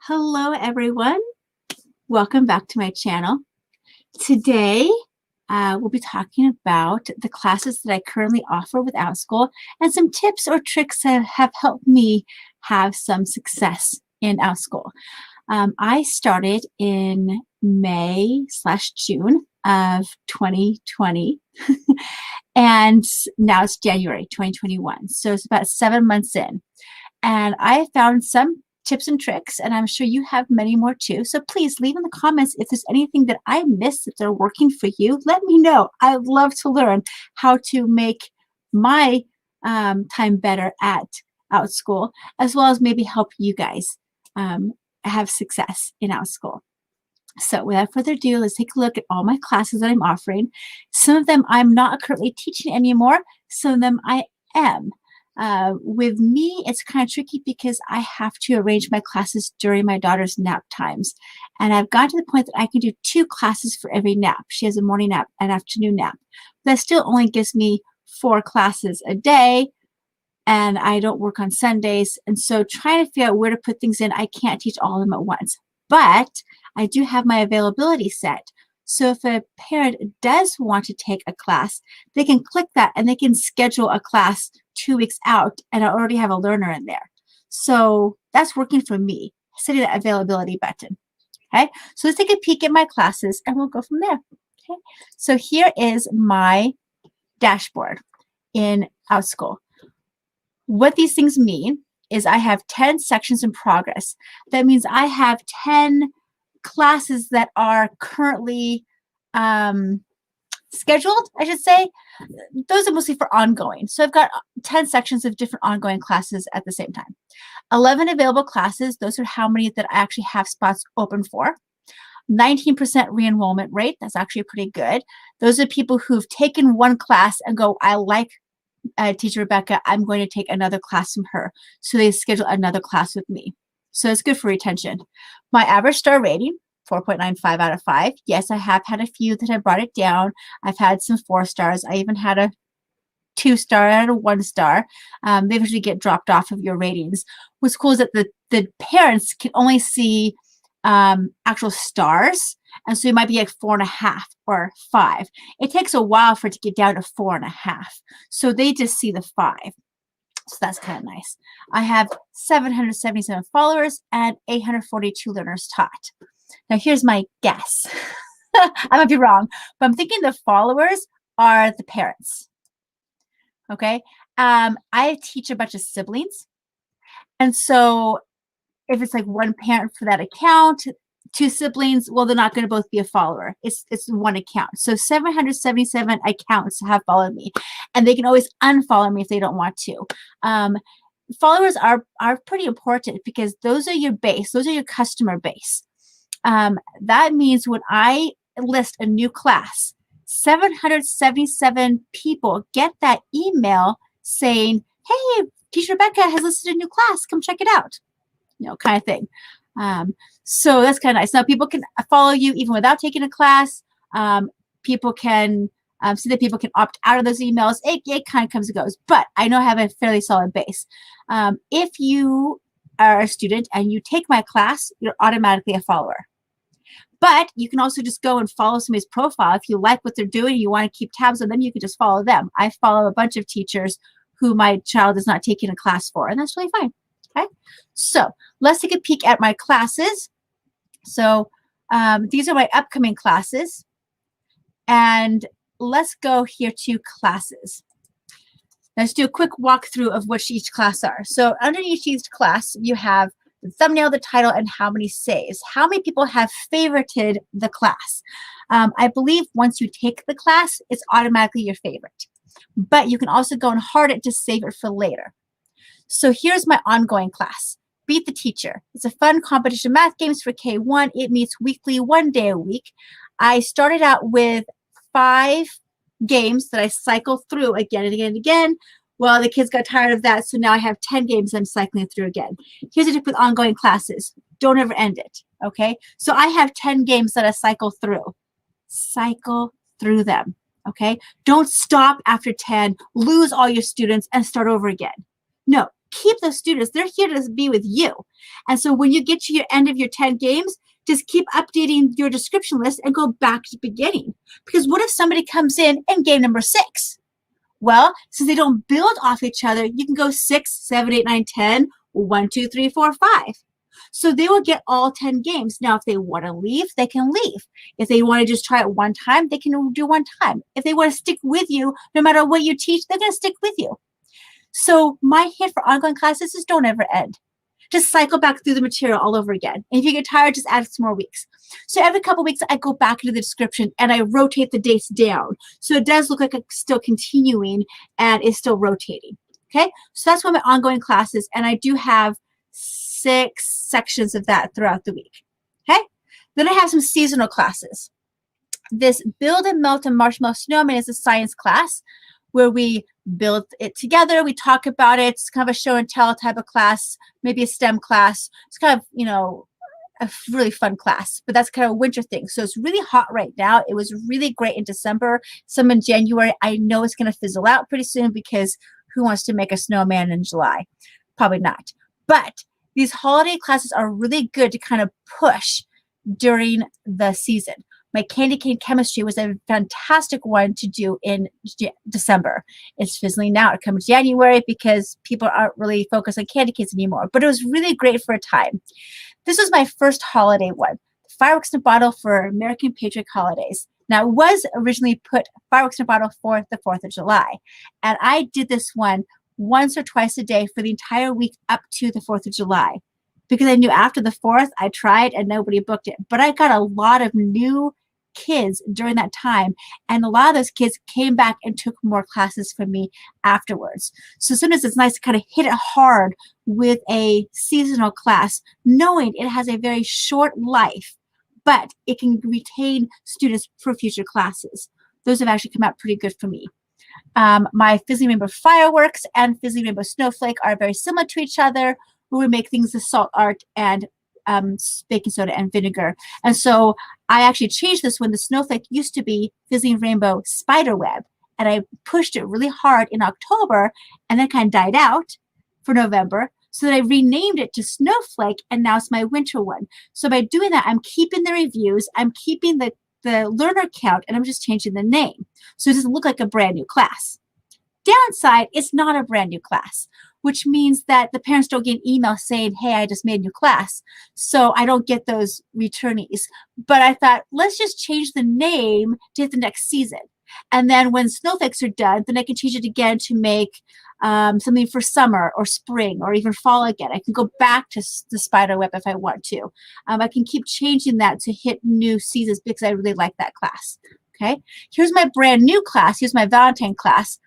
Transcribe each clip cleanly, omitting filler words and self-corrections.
Hello, everyone. Welcome back to my channel. Today, we'll be talking about the classes that I currently offer with Outschool and some tips or tricks that have helped me have some success in Outschool. I started in May/June of 2020, and now it's January 2021. So it's about 7 months in. And I found some tips and tricks, and I'm sure you have many more too. So please leave in the comments if there's anything that I missed that are working for you. Let me know. I'd love to learn how to make my time better at Outschool, as well as maybe help you guys have success in Outschool. So without further ado, let's take a look at all my classes that I'm offering. Some of them I'm not currently teaching anymore. Some of them I am. With me, it's kind of tricky because I have to arrange my classes during my daughter's nap times. And I've gotten to the point that I can do 2 classes for every nap. She has a morning nap and afternoon nap. That still only gives me 4 classes a day, and I don't work on Sundays. And so trying to figure out where to put things in, I can't teach all of them at once. But I do have my availability set. So if a parent does want to take a class, they can click that and they can schedule a class 2 weeks out, and I already have a learner in there. So that's working for me, setting that availability button. Okay, so let's take a peek at my classes and we'll go from there. Okay, so here is my dashboard in Outschool. What these things mean is I have 10 sections in progress. That means I have 10 classes that are currently scheduled, I should say. Those are mostly for ongoing. So I've got 10 sections of different ongoing classes at the same time. 11 available classes. Those are how many that I actually have spots open for. 19% re-enrollment rate. That's actually pretty good. Those are people who've taken one class and go, I like Teacher Rebecca, I'm going to take another class from her. So they schedule another class with me. So it's good for retention. My average star rating, 4.95 out of 5. Yes, I have had a few that have brought it down. I've had some 4 stars. I even had a 2-star and a 1-star. They usually get dropped off of your ratings. What's cool is that the parents can only see actual stars. And so it might be like 4.5 or 5. It takes a while for it to get down to 4.5. So they just see the 5. So that's kind of nice. I have 777 followers and 842 learners taught. Now here's my guess. I might be wrong, but I'm thinking the followers are the parents. Okay. I teach a bunch of siblings. And so if it's like one parent for that account, 2 siblings, well, they're not going to both be a follower. It's one account. So 777 accounts have followed me, and they can always unfollow me if they don't want to. Followers are pretty important because those are your base. Those are your customer base. That means when I list a new class, 777 people get that email saying, hey, Teacher Rebecca has listed a new class. Come check it out. Kind of thing. So that's kind of nice. Now people can follow you even without taking a class. People can see that people can opt out of those emails. It kind of comes and goes, but I know I have a fairly solid base. If you are a student and you take my class, you're automatically a follower. But you can also just go and follow somebody's profile. If you like what they're doing, you want to keep tabs on them, you can just follow them. I follow a bunch of teachers who my child is not taking a class for, and that's really fine. Okay, so let's take a peek at my classes. So these are my upcoming classes. And let's go here to classes. Let's do a quick walkthrough of what each class are. So underneath each class, you have the thumbnail, the title, and how many saves. How many people have favorited the class? I believe once you take the class, it's automatically your favorite. But you can also go and heart it to save it for later. So here's my ongoing class, Beat the Teacher. It's a fun competition math games for K1. It meets weekly, 1 day a week. I started out with 5 games that I cycle through again and again and again. Well, the kids got tired of that, so now I have 10 games I'm cycling through again. Here's the tip with ongoing classes. Don't ever end it, okay? So I have 10 games that I cycle through. Cycle through them, okay? Don't stop after 10, lose all your students, and start over again. No, keep those students. They're here to be with you. And so when you get to your end of your 10 games, just keep updating your description list and go back to the beginning. Because what if somebody comes in game number 6? Well, since they don't build off each other, you can go 6, 7, 8, 9, 10, 1, 2, 3, 4, 5. So they will get all 10 games. Now, if they want to leave, they can leave. If they want to just try it one time, they can do one time. If they want to stick with you, no matter what you teach, they're going to stick with you. So my hint for ongoing classes is don't ever end. Just cycle back through the material all over again. And if you get tired, just add some more weeks. So every couple of weeks, I go back into the description and I rotate the dates down. So it does look like it's still continuing and is still rotating. Okay, so that's what my ongoing classes, and I do have 6 sections of that throughout the week. Okay, then I have some seasonal classes. This Build and Melt a Marshmallow Snowman is a science class where we build it together. We talk about it. It's kind of a show and tell type of class, maybe a STEM class. It's kind of, you know, a really fun class, but that's kind of a winter thing. So it's really hot right now. It was really great in December, some in January. I know it's going to fizzle out pretty soon because who wants to make a snowman in July? Probably not. But these holiday classes are really good to kind of push during the season. My candy cane chemistry was a fantastic one to do in December. It's fizzling out. It comes January because people aren't really focused on candy canes anymore. But it was really great for a time. This was my first holiday one. Fireworks in a bottle for American Patriot holidays. Now, it was originally put fireworks in a bottle for the 4th of July. And I did this one once or twice a day for the entire week up to the 4th of July. Because I knew after the 4th, I tried and nobody booked it. But I got a lot of new kids during that time. And a lot of those kids came back and took more classes from me afterwards. So sometimes it's nice to kind of hit it hard with a seasonal class, knowing it has a very short life, but it can retain students for future classes. Those have actually come out pretty good for me. My Fizzling Rainbow Fireworks and Fizzling Rainbow Snowflake are very similar to each other, where we make things with salt art and baking soda and vinegar. And so I actually changed this when the snowflake used to be Fizzling Rainbow Spiderweb. And I pushed it really hard in October and then kind of died out for November. So that I renamed it to Snowflake, and now it's my winter one. So by doing that, I'm keeping the reviews, I'm keeping the learner count, and I'm just changing the name. So it doesn't look like a brand new class. Downside, it's not a brand new class, which means that the parents don't get emails saying, hey, I just made a new class. So I don't get those returnees. But I thought, let's just change the name to hit the next season. And then when snowflakes are done, then I can change it again to make something for summer or spring or even fall again. I can go back to the spiderweb if I want to. I can keep changing that to hit new seasons because I really like that class. Okay, here's my brand new class. Here's my Valentine class.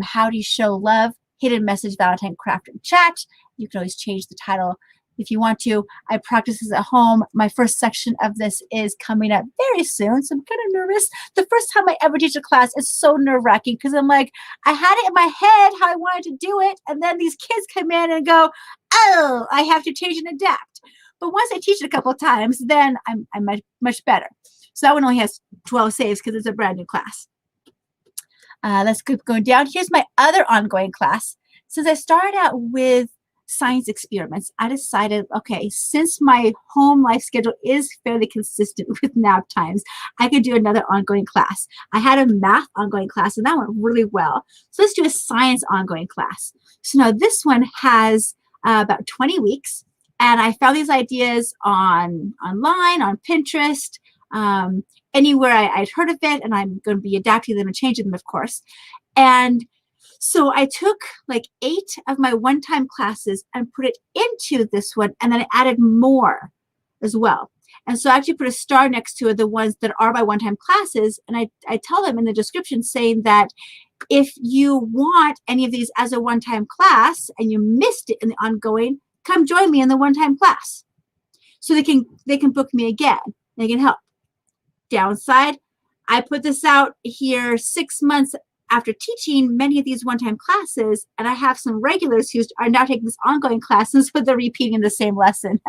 How do you show love? Hidden message Valentine craft and chat. You can always change the title if you want to. I practice this at home. My first section of this is coming up very soon, so I'm kind of nervous. The first time I ever teach a class is so nerve-wracking because I'm like, I had it in my head how I wanted to do it, and then these kids come in and go, oh, I have to change and adapt. But once I teach it a couple of times, then I'm much better. So that one only has 12 saves because it's a brand new class. Let's keep going down. Here's my other ongoing class. Since I started out with science experiments, I decided, okay, since my home life schedule is fairly consistent with nap times, I could do another ongoing class. I had a math ongoing class, and that went really well. So let's do a science ongoing class. So now this one has about 20 weeks, and I found these ideas online, on Pinterest, anywhere I'd heard of it, and I'm going to be adapting them and changing them, of course. And so I took like 8 of my one-time classes and put it into this one, and then I added more as well. And so I actually put a star next to the ones that are my one-time classes, and I tell them in the description saying that if you want any of these as a one-time class and you missed it in the ongoing, come join me in the one-time class. So they can book me again. They can help. Downside, I put this out here 6 months after teaching many of these one-time classes, and I have some regulars who are now taking this ongoing classes, but they're repeating the same lesson.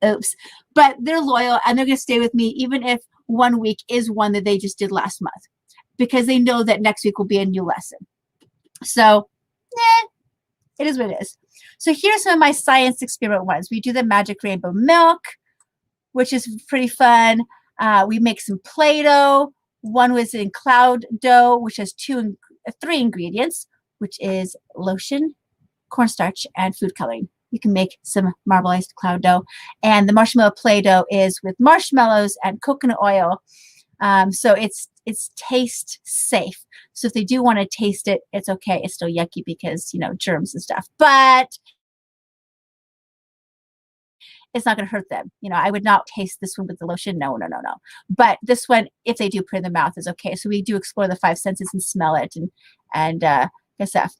Oops. But they're loyal, and they're going to stay with me even if one week is one that they just did last month, because they know that next week will be a new lesson. So, it is what it is. So here's some of my science experiment ones. We do the magic rainbow milk, which is pretty fun. We make some Play-Doh. One was in cloud dough, which has three ingredients, which is lotion, cornstarch, and food coloring. You can make some marbleized cloud dough. And the marshmallow Play-Doh is with marshmallows and coconut oil. So it's taste safe. So if they do want to taste it, it's okay. It's still yucky because, germs and stuff. But it's not going to hurt them. I would not taste this one with the lotion. No, no, no, no. But this one, if they do put it in the mouth, is okay. So we do explore the five senses and smell it and good stuff.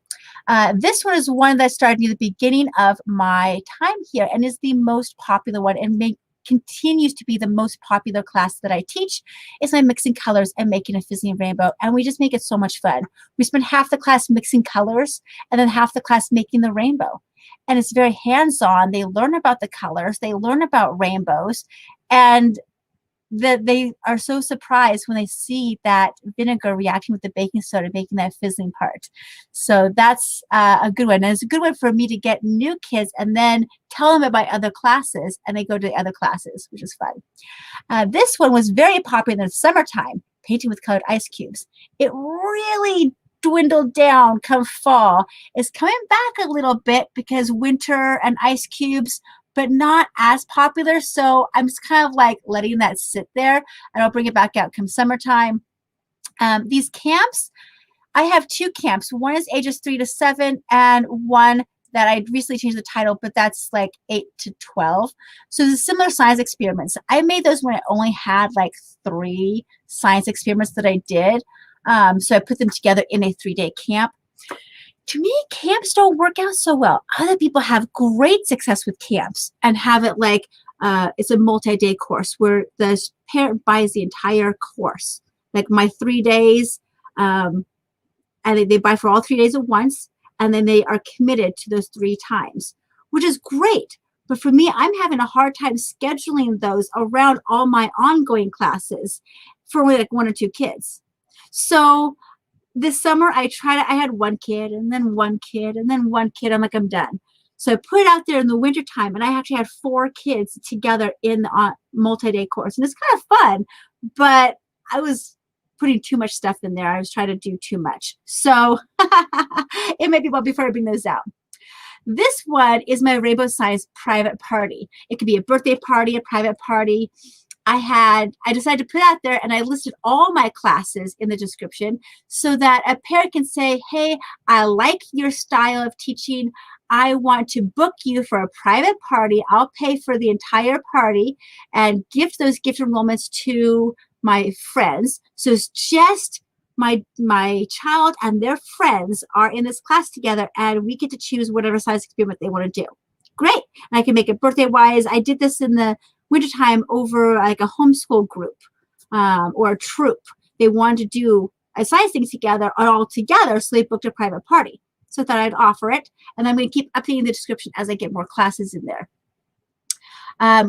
This one is one that started near the beginning of my time here and is the most popular one and continues to be the most popular class that I teach. Is my mixing colors and making a fizzling rainbow. And we just make it so much fun. We spend half the class mixing colors and then half the class making the rainbow. And it's very hands-on. They learn about the colors. They learn about rainbows. And they are so surprised when they see that vinegar reacting with the baking soda, making that fizzling part. So that's a good one. And it's a good one for me to get new kids and then tell them about other classes, and they go to the other classes, which is fun. This one was very popular in the summertime, painting with colored ice cubes. It really dwindled down come fall. It's coming back a little bit because winter and ice cubes, but not as popular. So I'm just kind of like letting that sit there, and I'll bring it back out come summertime. These camps, I have two camps. One is ages 3 to 7 and one that I recently changed the title, but that's like 8 to 12. So there's similar science experiments. I made those when I only had like 3 science experiments that I did. So I put them together in a 3-day camp. To me, camps don't work out so well. Other people have great success with camps and have it like it's a multi-day course where the parent buys the entire course. Like my 3 days, and they buy for all 3 days at once, and then they are committed to those 3 times, which is great. But for me, I'm having a hard time scheduling those around all my ongoing classes for only like 1 or 2 kids. So this summer I had 1 kid and then 1 kid and then 1 kid. I'm like, I'm done. So I put it out there in the wintertime, and I actually had 4 kids together in the multi-day course. And it's kind of fun, but I was putting too much stuff in there. I was trying to do too much. So it may be well before I bring those out. This one is my Rainbow Science private party. It could be a birthday party, a private party. I decided to put out there, and I listed all my classes in the description so that a parent can say, hey, I like your style of teaching. I want to book you for a private party. I'll pay for the entire party and gift those gift enrollments to my friends. So it's just my child and their friends are in this class together, and we get to choose whatever size experiment they want to do. Great. And I can make it birthday-wise. I did this in the wintertime over like a homeschool group or a troop. They wanted to do a science thing together, all together, so they booked a private party. So I thought I'd offer it, and I'm going to keep updating the description as I get more classes in there.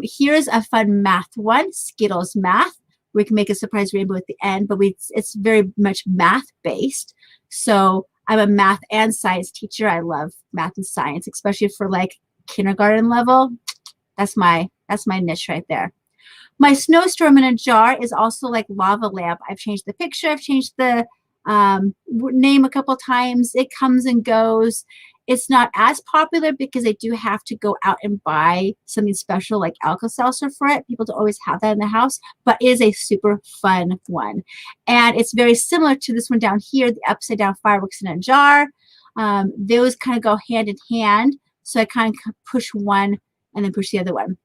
Here's a fun math one, Skittles Math. We can make a surprise rainbow at the end, but it's very much math-based. So I'm a math and science teacher. I love math and science, especially for like kindergarten level. That's my niche right there. My snowstorm in a jar is also like lava lamp. I've changed the picture. I've changed the name a couple times. It comes and goes. It's not as popular because I do have to go out and buy something special like Alka-Seltzer for it. People don't always have that in the house, but it is a super fun one. And it's very similar to this one down here, the upside down fireworks in a jar. Those kind of go hand in hand. So I kind of push one and then push the other one.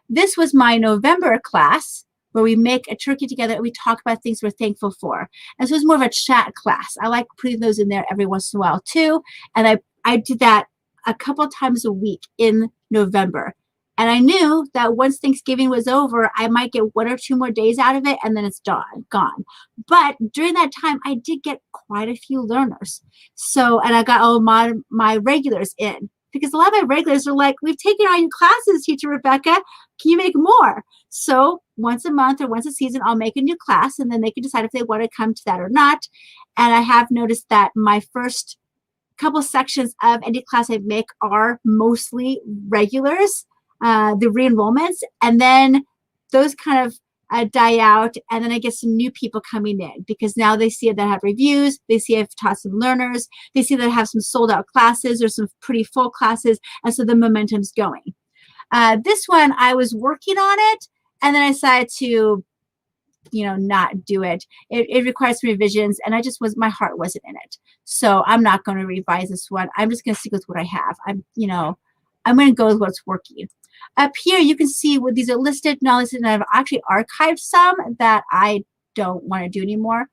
This was my November class where we make a turkey together and we talk about things we're thankful for. And so it's more of a chat class. I like putting those in there every once in a while too. And I did that a couple times a week in November. And I knew that once Thanksgiving was over, I might get 1 or 2 more days out of it, and then it's gone. But during that time, I did get quite a few learners. So, and I got all my regulars in. Because a lot of my regulars are like, we've taken all your classes, Teacher Rebecca. Can you make more? So once a month or once a season, I'll make a new class, and then they can decide if they want to come to that or not. And I have noticed that my first couple sections of any class I make are mostly regulars, the re-enrollments, and then those kind of die out, and then I get some new people coming in because now they see that I have reviews, they see I've taught some learners, they see that I have some sold out classes or some pretty full classes, and so the momentum's going. This one, I was working on it, and then I decided to, not do it. It requires some revisions, and my heart wasn't in it. So I'm not going to revise this one. I'm just going to stick with what I have. I'm going to go with what's working. Up here, you can see what these are listed, not listed, and I've actually archived some that I don't want to do anymore.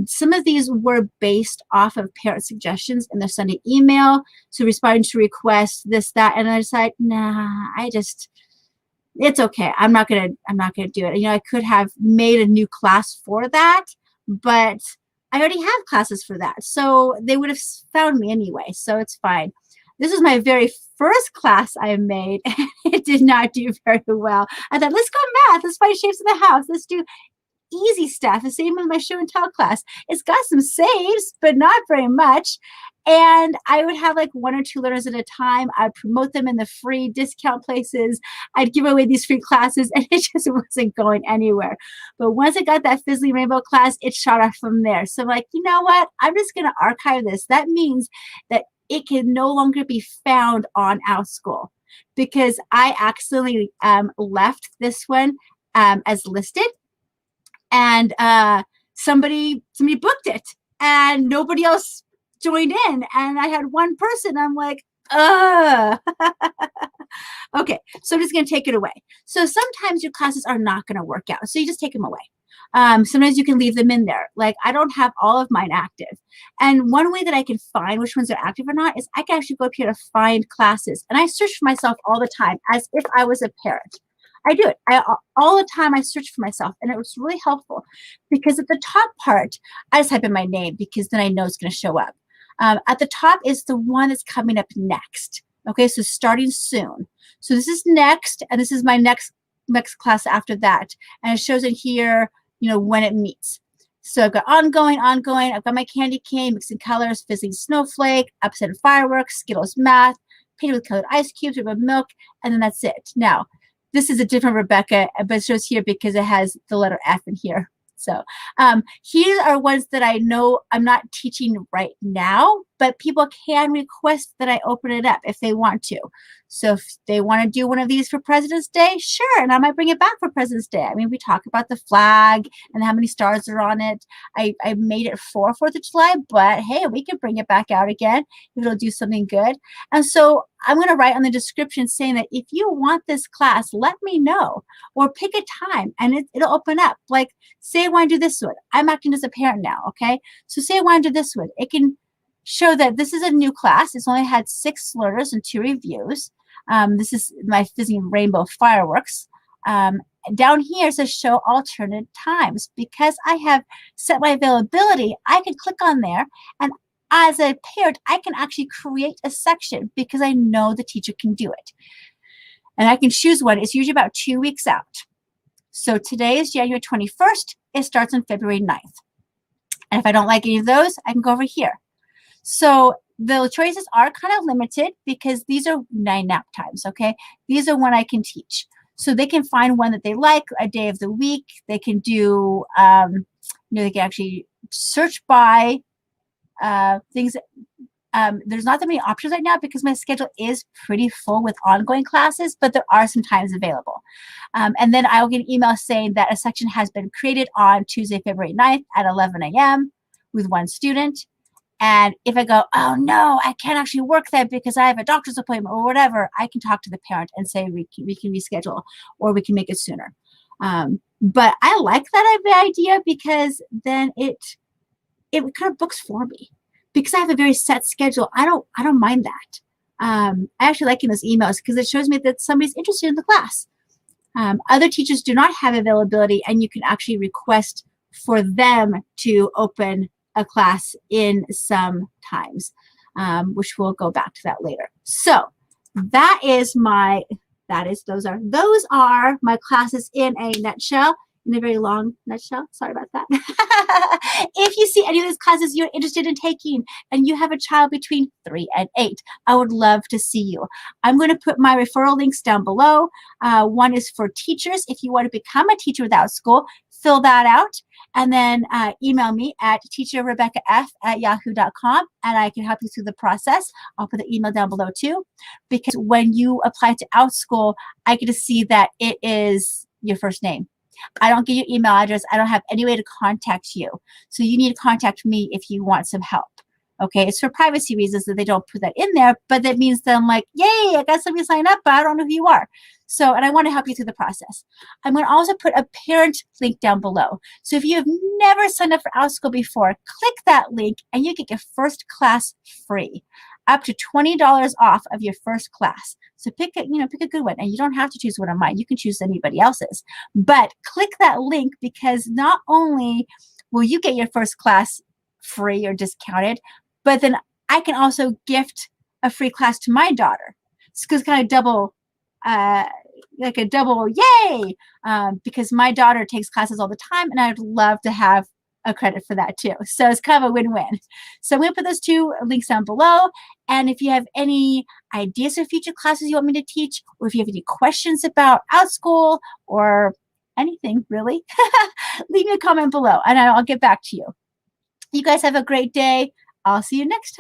Some of these were based off of parent suggestions in the Sunday email. So responding to requests, this, that, and I decided, nah, it's okay. I'm not gonna do it. I could have made a new class for that, but I already have classes for that. So they would have found me anyway. So it's fine. This is my very first class I made, and it did not do very well. I thought, let's go math. Let's find shapes of the house. Let's do easy stuff. The same with my show and tell class. It's got some saves, but not very much. And I would have like 1 or 2 learners at a time. I'd promote them in the free discount places. I'd give away these free classes, and it just wasn't going anywhere. But once I got that Fizzly Rainbow class, it shot off from there. So I'm like, you know what? I'm just going to archive this. That means that it can no longer be found on Outschool because I accidentally left this one as listed, and somebody booked it, and nobody else joined in, and I had one person. I'm like, okay, so I'm just going to take it away. So sometimes your classes are not going to work out, so you just take them away. Sometimes you can leave them in there. Like I don't have all of mine active. And one way that I can find which ones are active or not is I can actually go up here to find classes. And I search for myself all the time as if I was a parent. I do it. All the time I search for myself, and it was really helpful because at the top part, I just type in my name because then I know it's going to show up. At the top is the one that's coming up next. Okay, so starting soon. So this is next, and this is my next class after that. And it shows in here, when it meets. So I've got ongoing. I've got my candy cane, mixing colors, fizzling snowflake, upset fireworks, Skittles math, painted with colored ice cubes, with milk, and then that's it. Now, this is a different Rebecca, but it shows here because it has the letter F in here. So here are ones that I know I'm not teaching right now, but people can request that I open it up if they want to. So if they want to do one of these for President's Day, sure, and I might bring it back for President's Day. I mean, we talk about the flag and how many stars are on it. I made it for 4th of July, but hey, we can bring it back out again if it'll do something good. And so I'm going to write on the description saying that if you want this class, let me know, or pick a time and it'll open up. Like say I want to do this one. I'm acting as a parent now, okay? So say I want to do this one. It can show that this is a new class. It's only had 6 learners and 2 reviews. This is my Fizzing Rainbow Fireworks. Down here it says show alternate times. Because I have set my availability, I can click on there, and as a parent, I can actually create a section because I know the teacher can do it. And I can choose one. It's usually about 2 weeks out. So today is January 21st. It starts on February 9th. And if I don't like any of those, I can go over here. So the choices are kind of limited because these are 9 nap times, okay? These are one I can teach. So they can find one that they like, a day of the week. They can do, they can actually search by things. There's not that many options right now because my schedule is pretty full with ongoing classes, but there are some times available. And then I will get an email saying that a section has been created on Tuesday, February 9th at 11 a.m. with 1 student. And if I go, oh no, I can't actually work that because I have a doctor's appointment or whatever, I can talk to the parent and say we can reschedule or we can make it sooner. But I like that idea because then it kind of books for me. Because I have a very set schedule, I don't mind that. I actually like in those emails because it shows me that somebody's interested in the class. Other teachers do not have availability, and you can actually request for them to open a class in some times, which we'll go back to that later. So those are my classes in a nutshell. in a very long nutshell. Sorry about that. If you see any of those classes you're interested in taking and you have a child between 3 and 8, I would love to see you. I'm going to put my referral links down below. One is for teachers. If you want to become a teacher with Outschool, fill that out and then email me at teacherrebeccaf@yahoo.com and I can help you through the process. I'll put the email down below too, because when you apply to Outschool, I get to see that it is your first name. I don't get your email address. I don't have any way to contact you. So you need to contact me if you want some help. Okay, it's for privacy reasons that they don't put that in there, but that means that I'm like, yay, I got somebody to sign up, but I don't know who you are. So, and I want to help you through the process. I'm going to also put a parent link down below. So if you have never signed up for Outschool before, click that link and you get your first class free, up to $20 off of your first class. So pick a good one, and you don't have to choose one of mine. You can choose anybody else's. But click that link, because not only will you get your first class free or discounted, but then I can also gift a free class to my daughter. It's kind of double, like a double yay, because my daughter takes classes all the time, and I'd love to have a credit for that too. So it's kind of a win-win. So I'm going to put those two links down below. And if you have any ideas for future classes you want me to teach, or if you have any questions about Outschool or anything really, leave me a comment below and I'll get back to you. You guys have a great day. I'll see you next time.